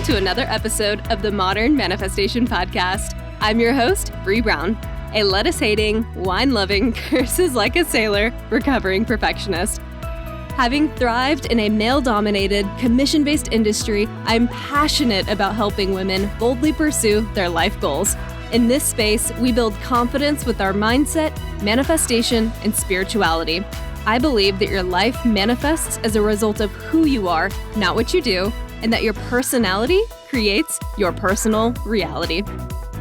to another episode of the Modern Manifestation Podcast. I'm your host, Bree Brown, a lettuce-hating, wine-loving, curses like a sailor, recovering perfectionist. Having thrived in a male-dominated, commission-based industry, I'm passionate about helping women boldly pursue their life goals. In this space, we build confidence with our mindset, manifestation, and spirituality. I believe that your life manifests as a result of who you are, not what you do, and that your personality creates your personal reality.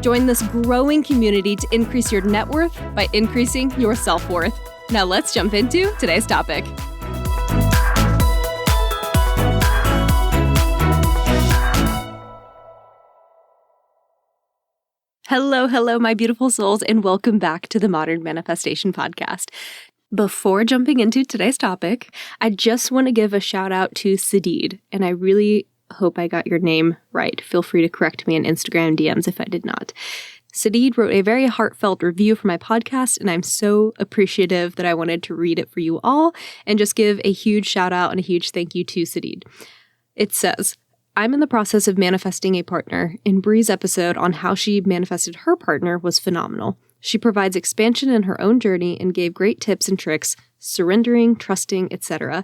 Join this growing community to increase your net worth by increasing your self-worth. Now let's jump into today's topic. Hello, my beautiful souls, and welcome back to the Modern Manifestation Podcast. Before jumping into today's topic, I just want to give a shout out to Sadid, and I really hope I got your name right. Feel free to correct me in Instagram DMs if I did not. Sadid wrote a very heartfelt review for my podcast, and I'm so appreciative that I wanted to read it for you all and just give a huge shout out and a huge thank you to Sadid. It says, I'm in the process of manifesting a partner, and Bree's episode on how she manifested her partner was phenomenal. She provides expansion in her own journey and gave great tips and tricks, surrendering, trusting, etc.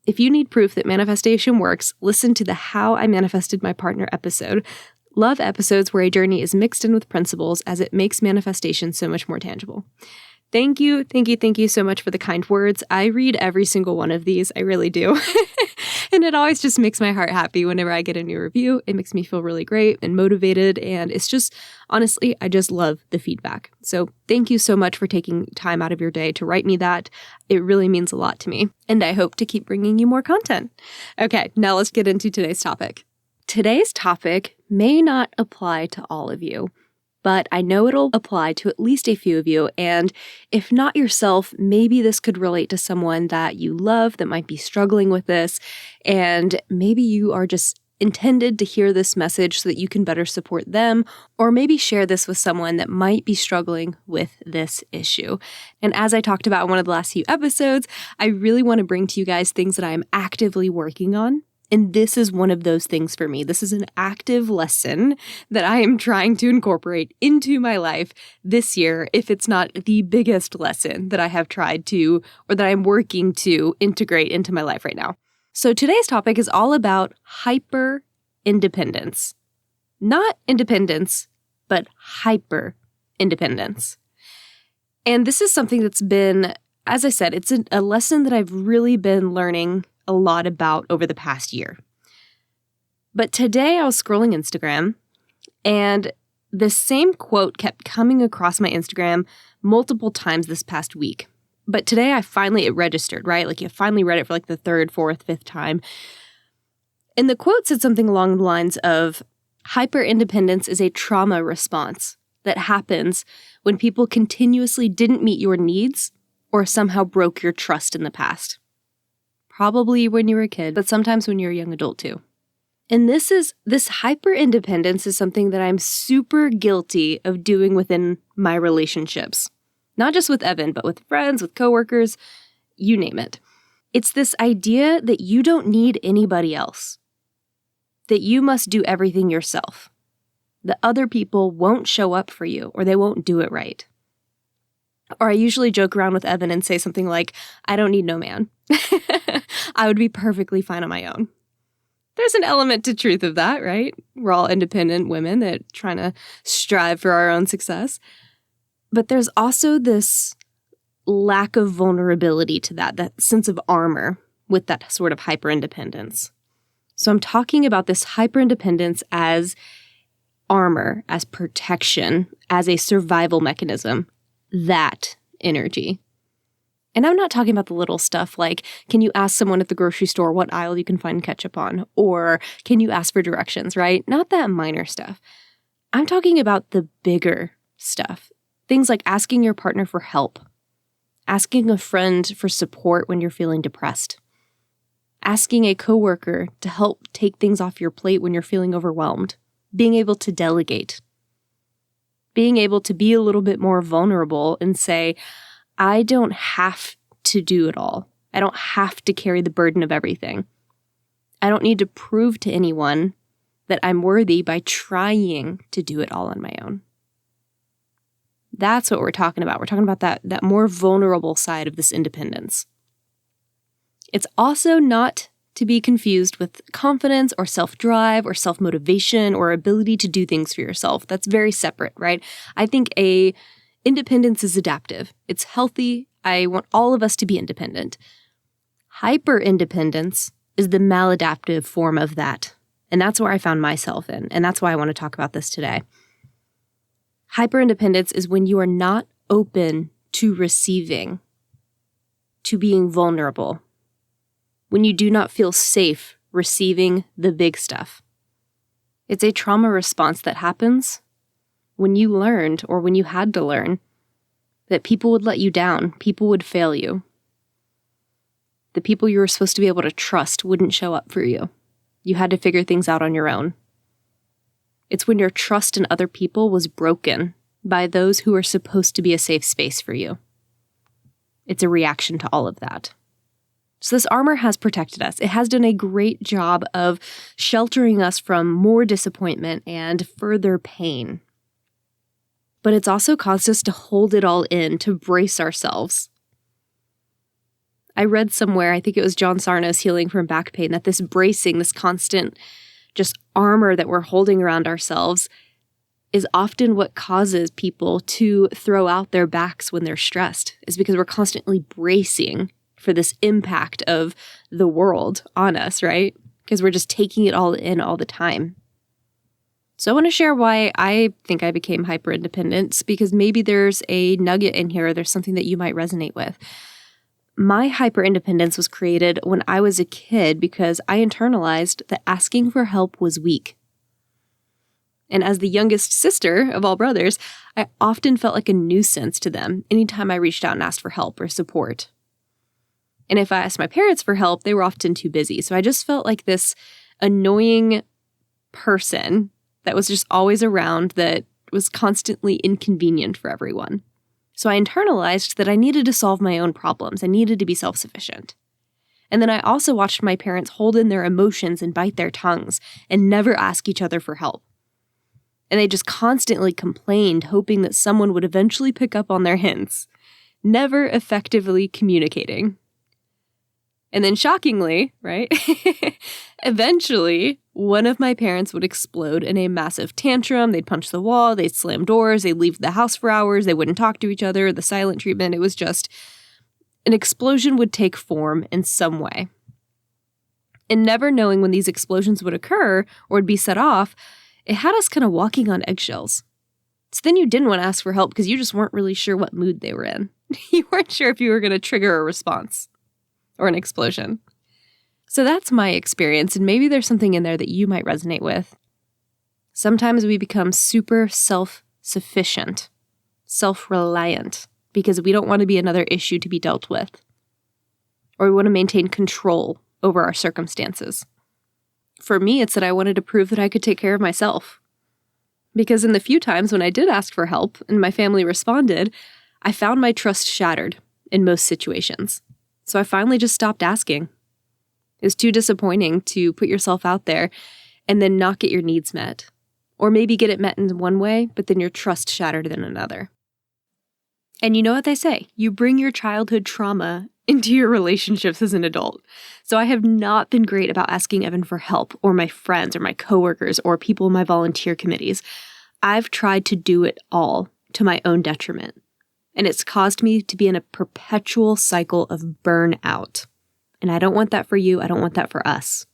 If you need proof that manifestation works, listen to the How I Manifested My Partner episode. Love episodes where a journey is mixed in with principles, as it makes manifestation so much more tangible. Thank you so much for the kind words. I read every single one of these. I really do. And it always just makes my heart happy whenever I get a new review. It makes me feel really great and motivated. And it's just, honestly, I just love the feedback. So thank you so much for taking time out of your day to write me that. It really means a lot to me. And I hope to keep bringing you more content. Okay, now let's get into today's topic. Today's topic may not apply to all of you, but I know it'll apply to at least a few of you, and if not yourself, maybe this could relate to someone that you love that might be struggling with this, and maybe you are just intended to hear this message so that you can better support them, or maybe share this with someone that might be struggling with this issue. And as I talked about in one of the last few episodes, I really want to bring to you guys things that I am actively working on. And this is one of those things for me. This is an active lesson that I am trying to incorporate into my life this year, if it's not the biggest lesson that I have tried to, or that I'm working to integrate into my life right now. So today's topic is all about hyper-independence. Not independence, but hyper-independence. And this is something that's been, as I said, it's a lesson that I've really been learning a lot about over the past year. But today I was scrolling Instagram, and the same quote kept coming across my Instagram multiple times this past week. But today it registered, right? Like you finally read it for like the third, fourth, fifth time. And the quote said something along the lines of, hyper-independence is a trauma response that happens when people continuously didn't meet your needs or somehow broke your trust in the past. Probably when you were a kid, but sometimes when you're a young adult too. And this hyper-independence is something that I'm super guilty of doing within my relationships. Not just with Evan, but with friends, with coworkers, you name it. It's this idea that you don't need anybody else. That you must do everything yourself. That other people won't show up for you, or they won't do it right. Or I usually joke around with Evan and say something like, I don't need no man. I would be perfectly fine on my own. There's an element to truth of that, right? We're all independent women that trying to strive for our own success. But there's also this lack of vulnerability to that sense of armor with that sort of hyper-independence. So I'm talking about this hyper-independence as armor, as protection, as a survival mechanism. That energy. And I'm not talking about the little stuff like, can you ask someone at the grocery store what aisle you can find ketchup on? Or can you ask for directions, right? Not that minor stuff. I'm talking about the bigger stuff. Things like asking your partner for help. Asking a friend for support when you're feeling depressed. Asking a coworker to help take things off your plate when you're feeling overwhelmed. Being able to delegate. Being able to be a little bit more vulnerable and say, I don't have to do it all. I don't have to carry the burden of everything. I don't need to prove to anyone that I'm worthy by trying to do it all on my own. That's what we're talking about. We're talking about that more vulnerable side of this independence. It's also not to be confused with confidence or self-drive or self-motivation or ability to do things for yourself. That's very separate, right? I think independence is adaptive. It's healthy. I want all of us to be independent. Hyper-independence is the maladaptive form of that. And that's where I found myself in. And that's why I want to talk about this today. Hyper-independence is when you are not open to receiving, to being vulnerable, when you do not feel safe receiving the big stuff. It's a trauma response that happens when you learned, or when you had to learn, that people would let you down, people would fail you. The people you were supposed to be able to trust wouldn't show up for you. You had to figure things out on your own. It's when your trust in other people was broken by those who are supposed to be a safe space for you. It's a reaction to all of that. So this armor has protected us. It has done a great job of sheltering us from more disappointment and further pain. But it's also caused us to hold it all in, to brace ourselves. I read somewhere, I think it was John Sarno's Healing from Back Pain, that this bracing, this constant just armor that we're holding around ourselves is often what causes people to throw out their backs when they're stressed, is because we're constantly bracing for this impact of the world on us, right? Because we're just taking it all in all the time. So I want to share why I think I became hyper-independent, because maybe there's a nugget in here, or there's something that you might resonate with. My hyper-independence was created when I was a kid because I internalized that asking for help was weak. And as the youngest sister of all brothers, I often felt like a nuisance to them anytime I reached out and asked for help or support. And if I asked my parents for help, they were often too busy. So I just felt like this annoying person that was just always around, that was constantly inconvenient for everyone. So I internalized that I needed to solve my own problems. I needed to be self-sufficient. And then I also watched my parents hold in their emotions and bite their tongues and never ask each other for help. And they just constantly complained, hoping that someone would eventually pick up on their hints, never effectively communicating. And then shockingly, right, eventually one of my parents would explode in a massive tantrum. They'd punch the wall, they'd slam doors, they'd leave the house for hours, they wouldn't talk to each other, the silent treatment. It was just, an explosion would take form in some way. And never knowing when these explosions would occur or would be set off, it had us kind of walking on eggshells. So then you didn't want to ask for help because you just weren't really sure what mood they were in. You weren't sure if you were going to trigger a response or an explosion. So that's my experience, and maybe there's something in there that you might resonate with. Sometimes we become super self-sufficient, self-reliant, because we don't want to be another issue to be dealt with. Or we want to maintain control over our circumstances. For me, it's that I wanted to prove that I could take care of myself. Because in the few times when I did ask for help and my family responded, I found my trust shattered in most situations. So I finally just stopped asking. It was too disappointing to put yourself out there and then not get your needs met. Or maybe get it met in one way, but then your trust shattered in another. And you know what they say, you bring your childhood trauma into your relationships as an adult. So I have not been great about asking Evan for help, or my friends, or my coworkers, or people in my volunteer committees. I've tried to do it all to my own detriment. And it's caused me to be in a perpetual cycle of burnout. And I don't want that for you. I don't want that for us.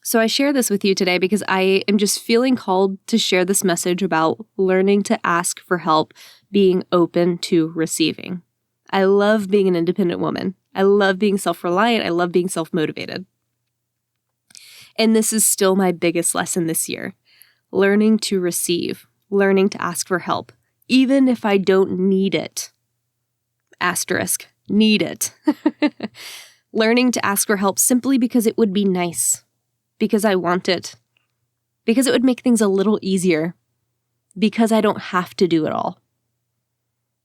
So I share this with you today because I am just feeling called to share this message about learning to ask for help, being open to receiving. I love being an independent woman. I love being self-reliant. I love being self-motivated. And this is still my biggest lesson this year. Learning to receive, learning to ask for help, even if I don't need it. Asterisk, need it. Learning to ask for help simply because it would be nice, because I want it, because it would make things a little easier, because I don't have to do it all.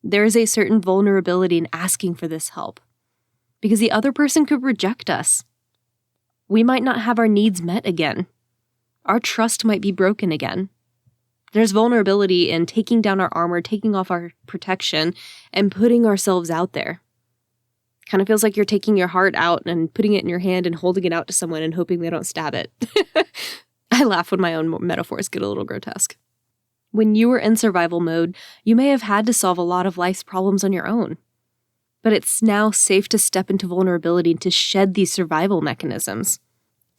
There is a certain vulnerability in asking for this help, because the other person could reject us. We might not have our needs met again, our trust might be broken again. There's vulnerability in taking down our armor, taking off our protection, and putting ourselves out there. Kind of feels like you're taking your heart out and putting it in your hand and holding it out to someone and hoping they don't stab it. I laugh when my own metaphors get a little grotesque. When you were in survival mode, you may have had to solve a lot of life's problems on your own. But it's now safe to step into vulnerability and to shed these survival mechanisms,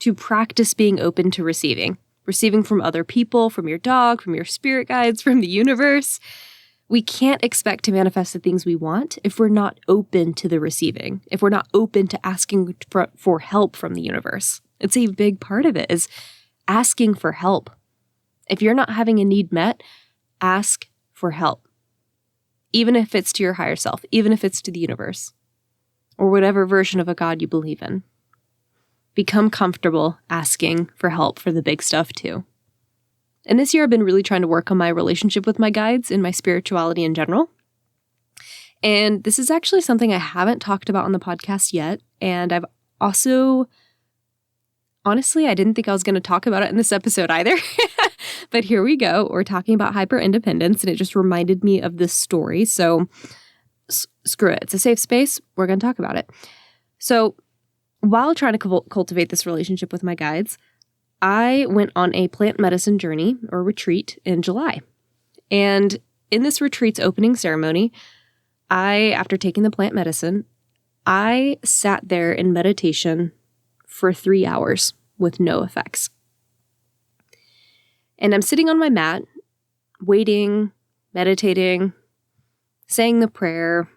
to practice being open to receiving from other people, from your dog, from your spirit guides, from the universe. We can't expect to manifest the things we want if we're not open to the receiving, if we're not open to asking for help from the universe. It's a big part of it is asking for help. If you're not having a need met, ask for help. Even if it's to your higher self, even if it's to the universe, or whatever version of a God you believe in. Become comfortable asking for help for the big stuff too. And this year I've been really trying to work on my relationship with my guides and my spirituality in general. And this is actually something I haven't talked about on the podcast yet. And I've also, honestly, I didn't think I was going to talk about it in this episode either. But here we go. We're talking about hyper-independence, and it just reminded me of this story. So screw it. It's a safe space. We're going to talk about it. So while trying to cultivate this relationship with my guides, I went on a plant medicine journey or retreat in July. And in this retreat's opening ceremony, after taking the plant medicine, I sat there in meditation for 3 hours with no effects. And I'm sitting on my mat, waiting, meditating, saying the prayer,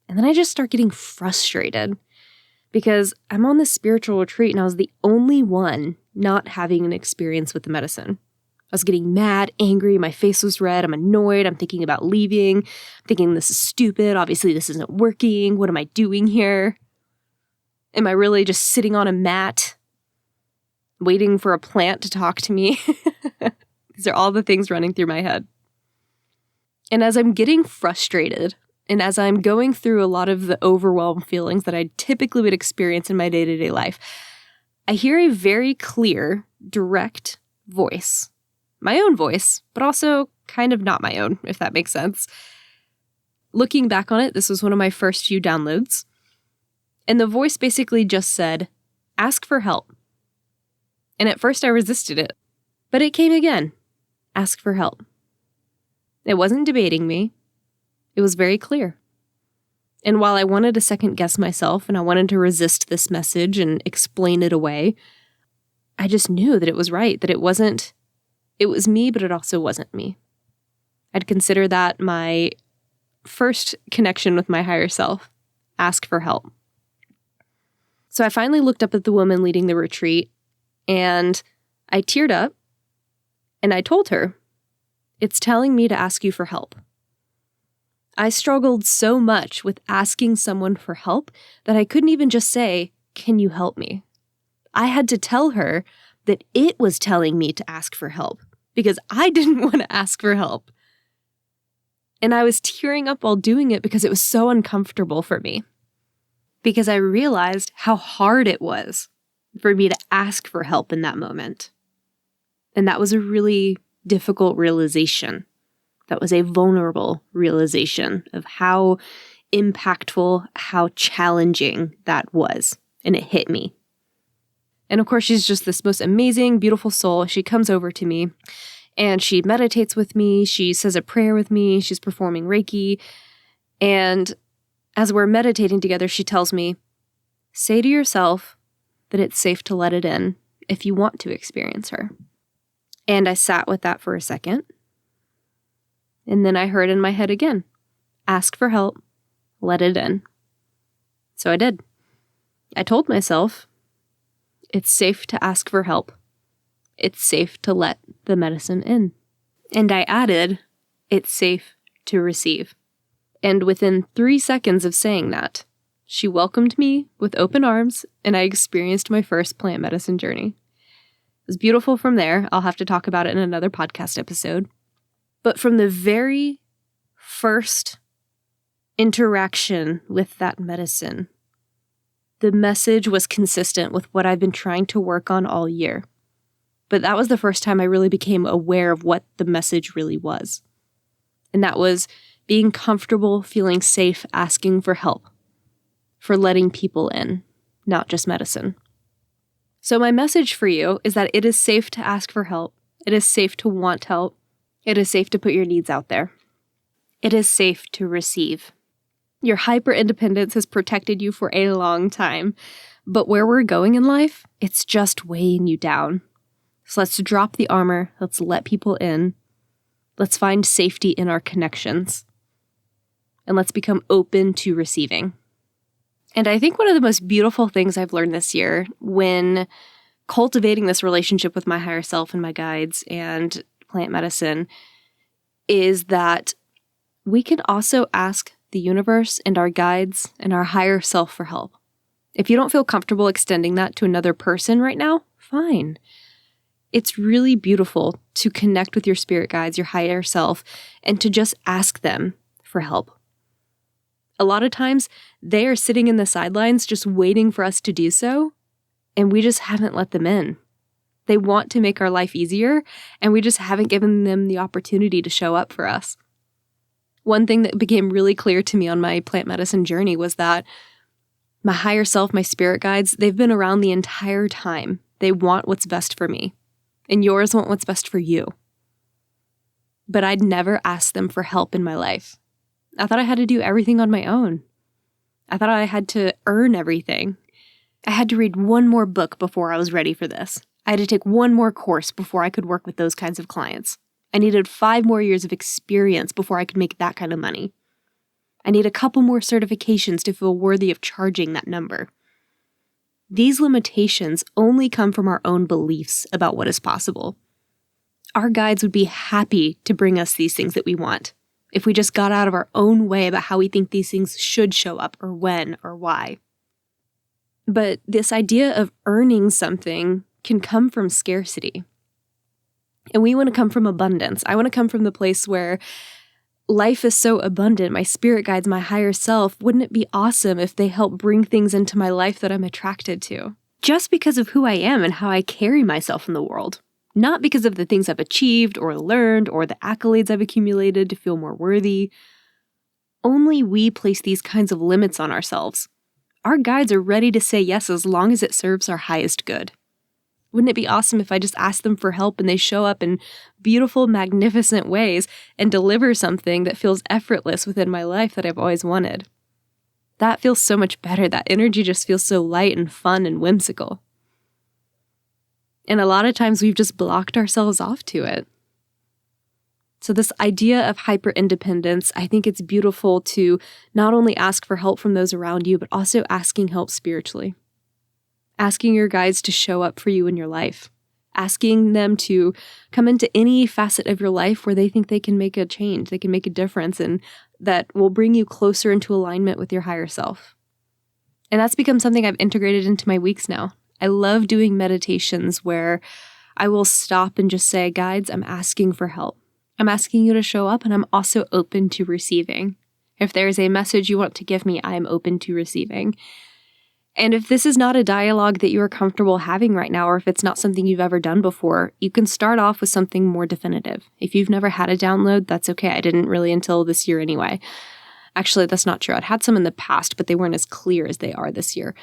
and then I just start getting frustrated because I'm on this spiritual retreat and I was the only one not having an experience with the medicine. I was getting mad, angry, my face was red, I'm annoyed, I'm thinking about leaving, I'm thinking this is stupid, obviously this isn't working, what am I doing here? Am I really just sitting on a mat waiting for a plant to talk to me? These are all the things running through my head. And as I'm getting frustrated, and as I'm going through a lot of the overwhelmed feelings that I typically would experience in my day-to-day life, I hear a very clear, direct voice. My own voice, but also kind of not my own, if that makes sense. Looking back on it, this was one of my first few downloads. And the voice basically just said, ask for help. And at first I resisted it, but it came again. Ask for help. It wasn't debating me. It was very clear. And while I wanted to second guess myself and I wanted to resist this message and explain it away, I just knew that it was right, that it was me, but it also wasn't me. I'd consider that my first connection with my higher self. Ask for help. So I finally looked up at the woman leading the retreat and I teared up and I told her, it's telling me to ask you for help. I struggled so much with asking someone for help that I couldn't even just say, can you help me? I had to tell her that it was telling me to ask for help because I didn't want to ask for help. And I was tearing up while doing it because it was so uncomfortable for me. Because I realized how hard it was for me to ask for help in that moment. And that was a really difficult realization. That was a vulnerable realization of how impactful, how challenging that was. And it hit me. And of course, she's just this most amazing, beautiful soul. She comes over to me and she meditates with me. She says a prayer with me. She's performing Reiki. And as we're meditating together, she tells me, say to yourself that it's safe to let it in if you want to experience her. And I sat with that for a second. And then I heard in my head again, ask for help, let it in. So I did. I told myself, it's safe to ask for help. It's safe to let the medicine in. And I added, it's safe to receive. And within 3 seconds of saying that, she welcomed me with open arms and I experienced my first plant medicine journey. It was beautiful from there. I'll have to talk about it in another podcast episode. But from the very first interaction with that medicine, the message was consistent with what I've been trying to work on all year. But that was the first time I really became aware of what the message really was. And that was being comfortable, feeling safe, asking for help, for letting people in, not just medicine. So my message for you is that it is safe to ask for help. It is safe to want help. It is safe to put your needs out there. It is safe to receive. Your hyper-independence has protected you for a long time, but where we're going in life, it's just weighing you down. So let's drop the armor. Let's let people in. Let's find safety in our connections. And let's become open to receiving. And I think one of the most beautiful things I've learned this year when cultivating this relationship with my higher self and my guides and plant medicine is that we can also ask the universe and our guides and our higher self for help. If you don't feel comfortable extending that to another person right now, fine. It's really beautiful to connect with your spirit guides, your higher self, and to just ask them for help. A lot of times, they are sitting in the sidelines just waiting for us to do so, and we just haven't let them in. They want to make our life easier, and we just haven't given them the opportunity to show up for us. One thing that became really clear to me on my plant medicine journey was that my higher self, my spirit guides, they've been around the entire time. They want what's best for me. And yours want what's best for you. But I'd never asked them for help in my life. I thought I had to do everything on my own. I thought I had to earn everything. I had to read one more book before I was ready for this. I had to take one more course before I could work with those kinds of clients. I needed 5 more years of experience before I could make that kind of money. I need a couple more certifications to feel worthy of charging that number. These limitations only come from our own beliefs about what is possible. Our guides would be happy to bring us these things that we want if we just got out of our own way about how we think these things should show up or when or why. But this idea of earning something can come from scarcity. And we want to come from abundance. I want to come from the place where life is so abundant, my spirit guides, my higher self, wouldn't it be awesome if they help bring things into my life that I'm attracted to? Just because of who I am and how I carry myself in the world. Not because of the things I've achieved or learned or the accolades I've accumulated to feel more worthy. Only we place these kinds of limits on ourselves. Our guides are ready to say yes as long as it serves our highest good. Wouldn't it be awesome if I just asked them for help and they show up in beautiful, magnificent ways and deliver something that feels effortless within my life that I've always wanted? That feels so much better. That energy just feels so light and fun and whimsical. And a lot of times we've just blocked ourselves off to it. So this idea of hyper-independence, I think it's beautiful to not only ask for help from those around you, but also asking help spiritually. Asking your guides to show up for you in your life. Asking them to come into any facet of your life where they think they can make a change, they can make a difference, and that will bring you closer into alignment with your higher self. And that's become something I've integrated into my weeks now. I love doing meditations where I will stop and just say, guides, I'm asking for help. I'm asking you to show up, and I'm also open to receiving. If there is a message you want to give me, I am open to receiving. And if this is not a dialogue that you are comfortable having right now, or if it's not something you've ever done before, you can start off with something more definitive. If you've never had a download, that's okay. I didn't really until this year anyway. Actually, that's not true. I'd had some in the past, but they weren't as clear as they are this year.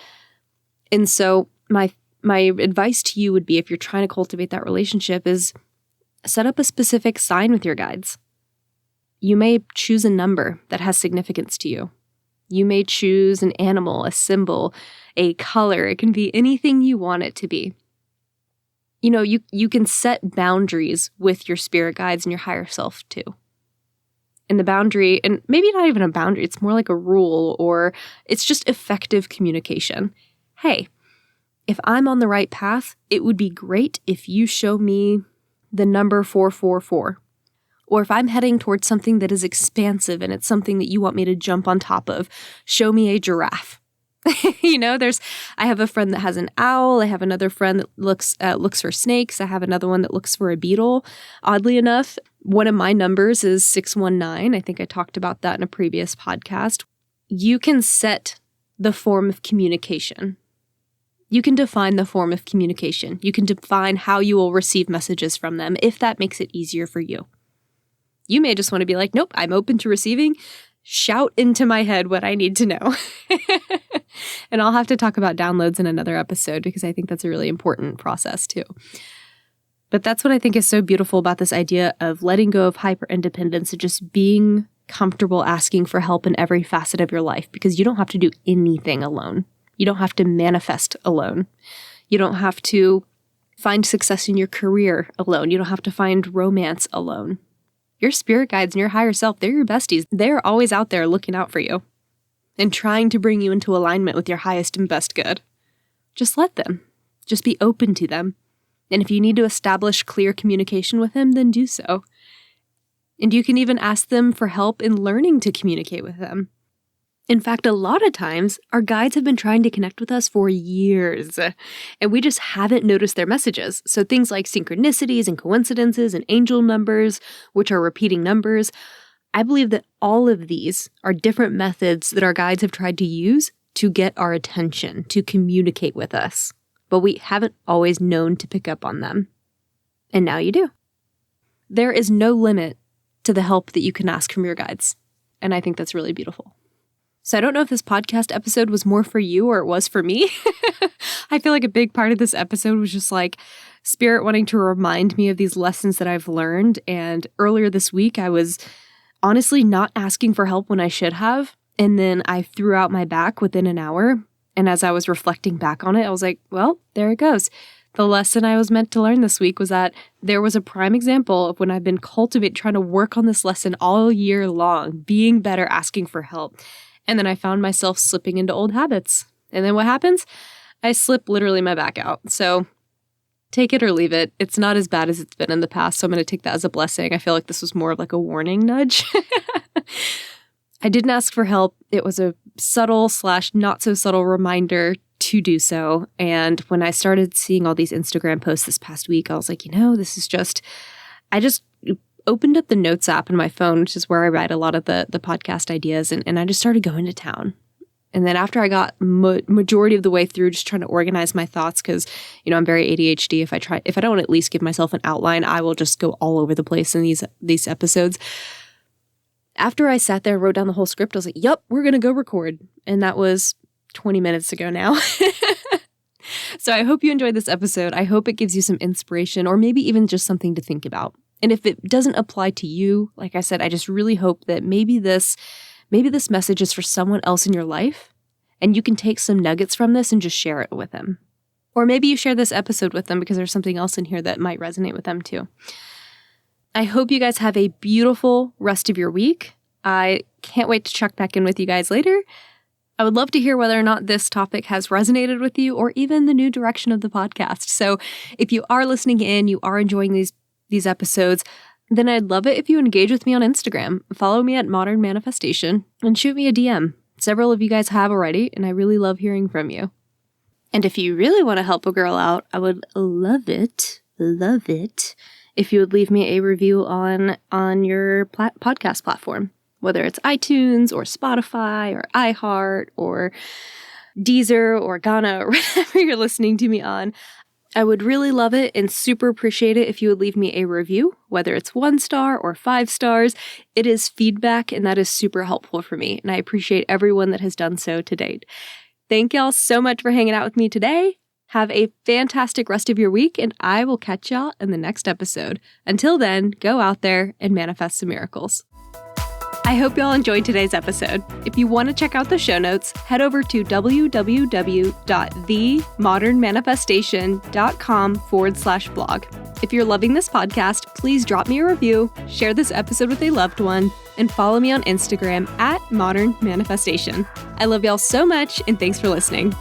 And so my advice to you would be, if you're trying to cultivate that relationship, is set up a specific sign with your guides. You may choose a number that has significance to you. You may choose an animal, a symbol, a color. It can be anything you want it to be. You know, you can set boundaries with your spirit guides and your higher self too. And the boundary, and maybe not even a boundary, it's more like a rule, or it's just effective communication. Hey, if I'm on the right path, it would be great if you show me the number 444. Or if I'm heading towards something that is expansive and it's something that you want me to jump on top of, show me a giraffe. You know, I have a friend that has an owl. I have another friend that looks for snakes. I have another one that looks for a beetle. Oddly enough, one of my numbers is 619. I think I talked about that in a previous podcast. You can set the form of communication. You can define the form of communication. You can define how you will receive messages from them if that makes it easier for you. You may just want to be like, nope, I'm open to receiving. Shout into my head what I need to know. And I'll have to talk about downloads in another episode because I think that's a really important process too. But that's what I think is so beautiful about this idea of letting go of hyper-independence and just being comfortable asking for help in every facet of your life, because you don't have to do anything alone. You don't have to manifest alone. You don't have to find success in your career alone. You don't have to find romance alone. Your spirit guides and your higher self, they're your besties. They're always out there looking out for you and trying to bring you into alignment with your highest and best good. Just let them. Just be open to them. And if you need to establish clear communication with them, then do so. And you can even ask them for help in learning to communicate with them. In fact, a lot of times, our guides have been trying to connect with us for years, and we just haven't noticed their messages. So things like synchronicities and coincidences and angel numbers, which are repeating numbers, I believe that all of these are different methods that our guides have tried to use to get our attention, to communicate with us. But we haven't always known to pick up on them. And now you do. There is no limit to the help that you can ask from your guides. And I think that's really beautiful. So I don't know if this podcast episode was more for you or it was for me. I feel like a big part of this episode was just like Spirit wanting to remind me of these lessons that I've learned. And earlier this week, I was honestly not asking for help when I should have. And then I threw out my back within an hour. And as I was reflecting back on it, I was like, well, there it goes. The lesson I was meant to learn this week was that there was a prime example of when I've been trying to work on this lesson all year long, being better, asking for help. And then I found myself slipping into old habits. And then what happens? I slip literally my back out. So take it or leave it. It's not as bad as it's been in the past. So I'm going to take that as a blessing. I feel like this was more of like a warning nudge. I didn't ask for help. It was a subtle / not so subtle reminder to do so. And when I started seeing all these Instagram posts this past week, I was like, this is I just opened up the notes app on my phone, which is where I write a lot of the podcast ideas. And I just started going to town. And then after I got majority of the way through, just trying to organize my thoughts, because, I'm very ADHD. If I don't at least give myself an outline, I will just go all over the place in these episodes. After I sat there and wrote down the whole script, I was like, yep, we're going to go record. And that was 20 minutes ago now. So I hope you enjoyed this episode. I hope it gives you some inspiration or maybe even just something to think about. And if it doesn't apply to you, like I said, I just really hope that maybe this message is for someone else in your life and you can take some nuggets from this and just share it with them. Or maybe you share this episode with them because there's something else in here that might resonate with them too. I hope you guys have a beautiful rest of your week. I can't wait to check back in with you guys later. I would love to hear whether or not this topic has resonated with you or even the new direction of the podcast. So if you are listening in, you are enjoying these episodes, then I'd love it if you engage with me on Instagram. Follow me at Modern Manifestation and shoot me a DM. Several of you guys have already, and I really love hearing from you. And if you really want to help a girl out, I would love it, if you would leave me a review on your podcast platform, whether it's iTunes or Spotify or iHeart or Deezer or Ghana or whatever you're listening to me on. I would really love it and super appreciate it if you would leave me a review, whether it's 1 star or 5 stars. It is feedback, and that is super helpful for me, and I appreciate everyone that has done so to date. Thank y'all so much for hanging out with me today. Have a fantastic rest of your week, and I will catch y'all in the next episode. Until then, go out there and manifest some miracles. I hope y'all enjoyed today's episode. If you want to check out the show notes, head over to www.themodernmanifestation.com/blog. If you're loving this podcast, please drop me a review, share this episode with a loved one, and follow me on Instagram at Modern Manifestation. I love y'all so much, and thanks for listening.